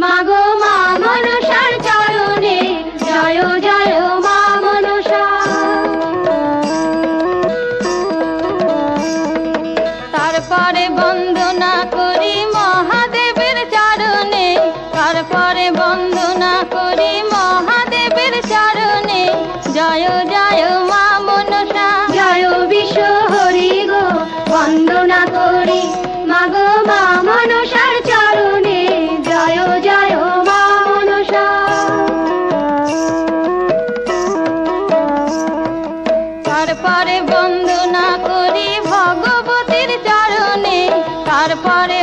মাগো মা মনসার চরণে জয় জয় মা মনসা। তারপরে বন্দনা করি মহাদেবের চরণে, তারপরে বন্দনা করি মহাদেবের চরণে, জয় জয় মা মনসা। জয় বিশ্ব হরি গো বন্দনা করি মাগো মা মনসার চরণে, জয় জয় মা মনসা। তারপরে বন্দনা করি ভগবতীর চরণে, তারপরে